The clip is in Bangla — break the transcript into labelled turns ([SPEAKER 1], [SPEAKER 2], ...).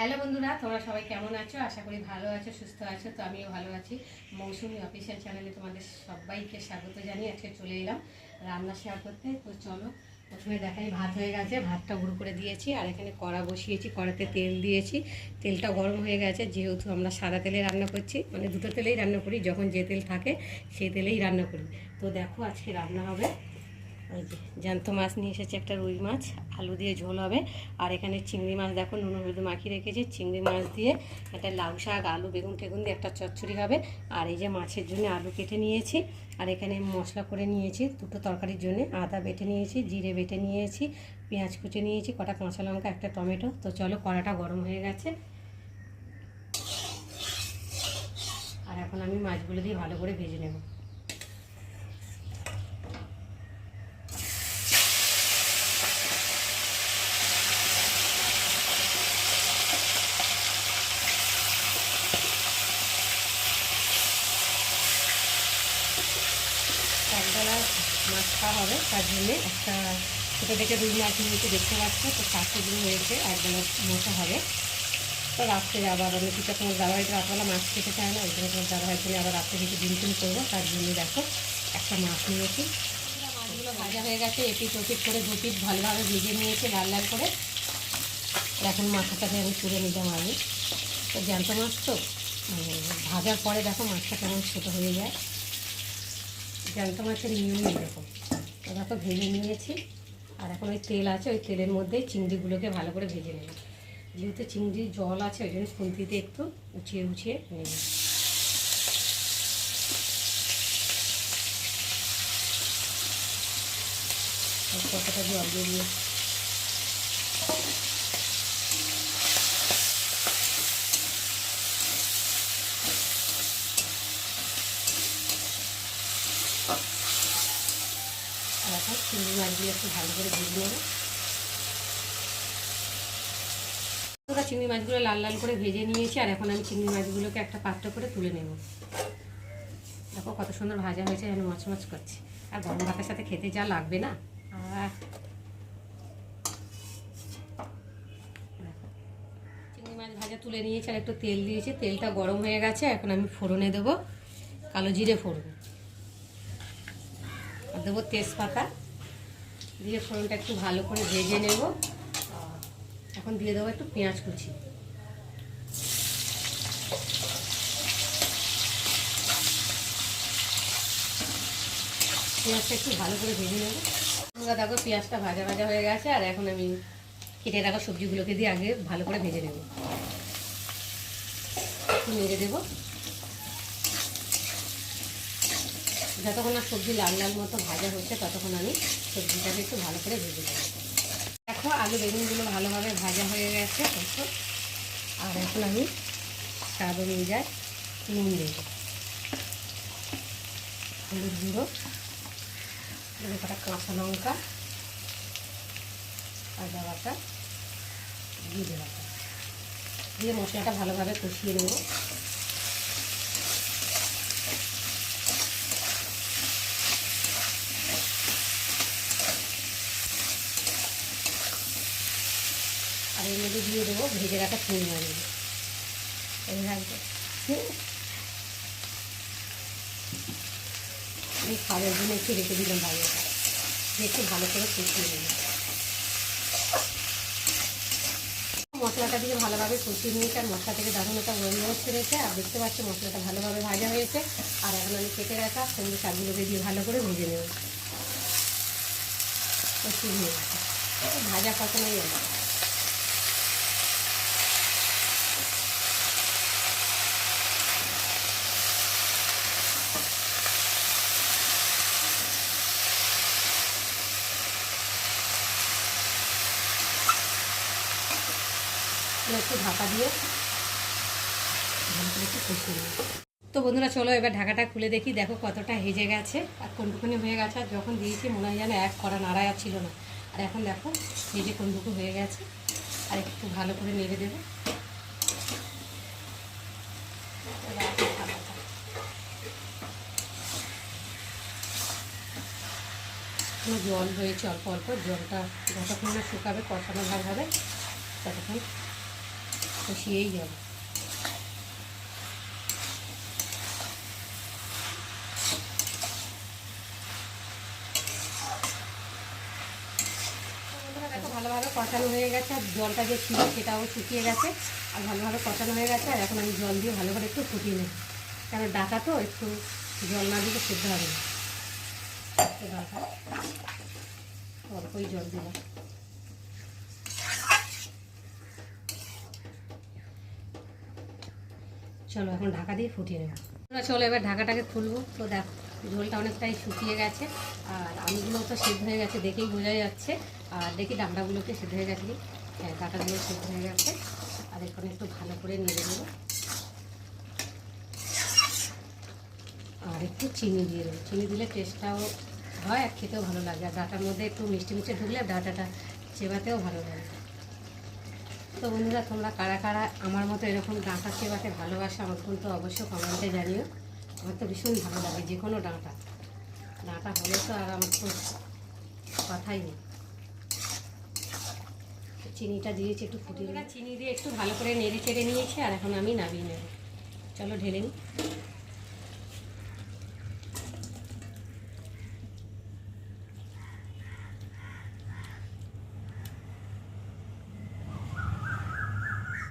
[SPEAKER 1] হ্যালো বন্ধুরা, তোমরা সবাই কেমন আছো? আশা করি ভালো আছো, সুস্থ আছো। তো আমিও ভালো আছি। মৌসুমি অফিসিয়াল চ্যানেলে তোমাদের সবাইকে স্বাগত জানিয়ে আজকে চলে এলাম রান্না শেয়ার করতে। তো চলো, প্রথমে দেখাই, ভাত হয়ে গেছে, ভাতটা গুঁড়ো করে দিয়েছি। আর এখানে কড়া বসিয়েছি, কড়াতে তেল দিয়েছি। তেলটা গরম হয়ে গেছে। যেহেতু আমরা সাদা তেলে রান্না করছি, মানে দুটো তেলেই রান্না করি, যখন যে তেল থাকে সেই তেলেই রান্না করি। তো দেখো, আজকে রান্না হবে ওই যে জ্যান্ত মাছ নিয়ে এসেছে, একটা রুই মাছ, আলু দিয়ে ঝোল হবে। আর এখানে চিংড়ি মাছ দেখো, নুন হলুদ মাখিয়ে রেখেছি। চিংড়ি মাছ দিয়ে একটা লাউ শাক, আলু, বেগুন টেগুন দিয়ে একটা চচ্চড়ি হবে। আর এই যে মাছের জন্য আলু কেটে নিয়েছি। আর এখানে মশলা করে নিয়েছি দুটো তরকারির জন্য। আদা বেটে নিয়েছি, জিরে বেটে নিয়েছি, পেঁয়াজ কুচে নিয়েছি, কটা কাঁচা লঙ্কা, একটা টমেটো। তো চলো, কড়াটা গরম হয়ে গেছে। আর এখন আমি মাছগুলো দিয়ে ভালো করে ভেজে নেব। একবেলা মাছ খাওয়া হবে, তার জন্যে একটা ছোটো থেকে রুই মাছ নিয়েছে, দেখতে পাচ্ছ। তো 400 দিন হয়েছে, একবেলা মশা হবে। তো রাত্রে আবার আমি কিছু, তোমার দাদাভাইটা রাতবেলা মাছ খেতে চায় না, ওই জন্য তোমার দাদাভাইয়ের জন্য আবার রাত্রে কিছু ডিম টিম করবো। তার জন্য দেখো একটা মাছ নিয়েছি। মাছগুলো ভাজা হয়ে গেছে, এপিট ওপিট করে দুপিট ভালোভাবে ভেজে নিয়েছি লাল লাল করে। এখন মাথাটাকে আমি তুলে নিলাম আগে। তো জ্যান্ত মাছ তো মানে ভাজার পরে দেখো মাছটা কেমন ছোটো হয়ে যায়। জ্যান্ত মাছের নিয়মই এরকম। তো দেখো ভেজে নিয়েছি। আর এখন ওই তেল আছে, ওই তেলের মধ্যেই চিংড়িগুলোকে ভালো করে ভেজে নেব। যেহেতু চিংড়ির জল আছে, ওই জন্য খুন্তিতে একটু উঠিয়ে উঠিয়ে নেব। কতটা জল দিয়ে দিয়ে আর এখন চিংড়ি মাছগুলো একটু ভালো করে ভেজে নেব। চিংড়ি মাছগুলো লাল লাল করে ভেজে নিয়েছি। আর এখন আমি চিংড়ি মাছগুলোকে একটা পাত্র করে তুলে নেব। দেখো কত সুন্দর ভাজা হয়েছে, যেন মচমচ করছে। আর গরম ভাতের সাথে খেতে যা লাগবে না। আর চিংড়ি মাছ ভাজা তুলে নিয়েছি, আর একটু তেল দিয়েছি। তেলটা গরম হয়ে গেছে, এখন আমি ফোড়নে দেবো কালো জিরে ফোড়ন, আর দেবো তেজপাতা দিয়ে ফোড়নটা একটু ভালো করে ভেজে নেব। এখন দিয়ে দেবো একটু পেঁয়াজ কুচি। পেঁয়াজটা একটু ভালো করে ভেজে নেব। দেখো পেঁয়াজটা ভাজা ভাজা হয়ে গেছে। আর এখন আমি কেটে রাখা সবজিগুলোকে দিয়ে আগে ভালো করে ভেজে নেব। একটু নেড়ে দেবো যতক্ষণ না সবজি লাল লাল মতো ভাজা হচ্ছে, ততক্ষণ আমি সবজিটাকে একটু ভালো করে ভেজে নেব। দেখো আলু বেগুনগুলো ভালোভাবে ভাজা হয়ে গেছে। আর এখন আমি স্বাদ অনুযায়ী নুন দেব, হলুদ গুঁড়ো, কটা কাঁচা লঙ্কা, আদা বাটা, জিরে বাটা দিয়ে মশলাটা ভালোভাবে কষিয়ে নেব। আর এর মধ্যে দিয়ে দেবো ভেজে রাখা চিংড়ি মাছগুলো। এই রাখবো এই খাবার জন্য একটু রেখে দিলাম ভালোটা, একটু ভালো করে কষিয়ে নেব। মশলাটা দিয়ে ভালোভাবে কষিয়ে নিয়েছি। আর মশলা থেকে দারুণ একটা গন্ধ ছেড়েছে। আর দেখতে পাচ্ছি মশলাটা ভালোভাবে ভাজা হয়েছে। আর এখন আমি কেটে রাখা সঙ্গে শাকগুলোকে দিয়ে ভালো করে ভেজে নেব। কষিয়ে নিয়ে ভাজা কখনোই যাবে একটু ঢাকা দিয়ে ভালো করে একটু কষিয়ে নেব। তো বন্ধুরা চলো এবার ঢাকাটা খুলে দেখি। দেখো কতটা হেজে গেছে আর কোনটুকুনি হয়ে গেছে। আর যখন দিয়েছি মনে হয় যেন এক কড়া নাড়ায়া ছিল না। আর এখন দেখো হেজে কোনটুকু হয়ে গেছে। আর একটু ভালো করে নেড়ে দেবো। জল রয়েছে অল্প অল্প, জলটা যতক্ষণ না শুকাবে, কষানো ভাব হবে, ততক্ষণ কষিয়েই যাবে। দেখো ভালোভাবে কষানো হয়ে গেছে, আর জলটা যে ছিল সেটাও শুকিয়ে গেছে, আর ভালোভাবে কষানো হয়ে গেছে। আর এখন আমি জল দিয়ে ভালো করে একটু ফুটিয়ে নেব, কারণ ডাটা তো একটু জল না দিলে সেদ্ধ হবে না। ডাটা অল্পই জল দিলাম। চলো এখন ঢাকা দিয়ে ফুটিয়ে নেব। চলো এবার ঢাকাটাকে খুলবো। তো দেখো ঝোলটা অনেকটাই শুকিয়ে গেছে, আর আলুগুলো তো সেদ্ধ হয়ে গেছে দেখেই বোঝা যাচ্ছে। আর দেখি ডাঁটাগুলোকে সেদ্ধ হয়ে গেছে, হ্যাঁ ডাঁটাগুলো সেদ্ধ হয়ে গেছে। আর এখানে একটু ভালো করে নেড়ে দেবো, আর একটু চিনি দিয়ে দেবো। চিনি দিলে টেস্টটাও হয় আর খেতেও ভালো লাগে, আর ডাঁটার মধ্যে একটু মিষ্টি মিষ্টি ঢুকলে ডাঁটাটা চেবাতেও ভালো লাগে। তো বন্ধুরা, তোমরা কারা কারা আমার মতো এরকম ডাঁটা চেবাতে ভালোবাসো আমাকে কিন্তু অবশ্যই কমেন্টে জানিও। আমার তো ভীষণ ভালো লাগে যে কোনো ডাঁটা হলে তো আর আমার তো কথাই নেই। চিনিটা দিয়েছি একটু ফুটিয়ে, চিনি দিয়ে একটু ভালো করে নেড়ে চেড়ে নিয়েছি, আর এখন আমি নামিয়ে নেব। চলো ঢেলে নিই।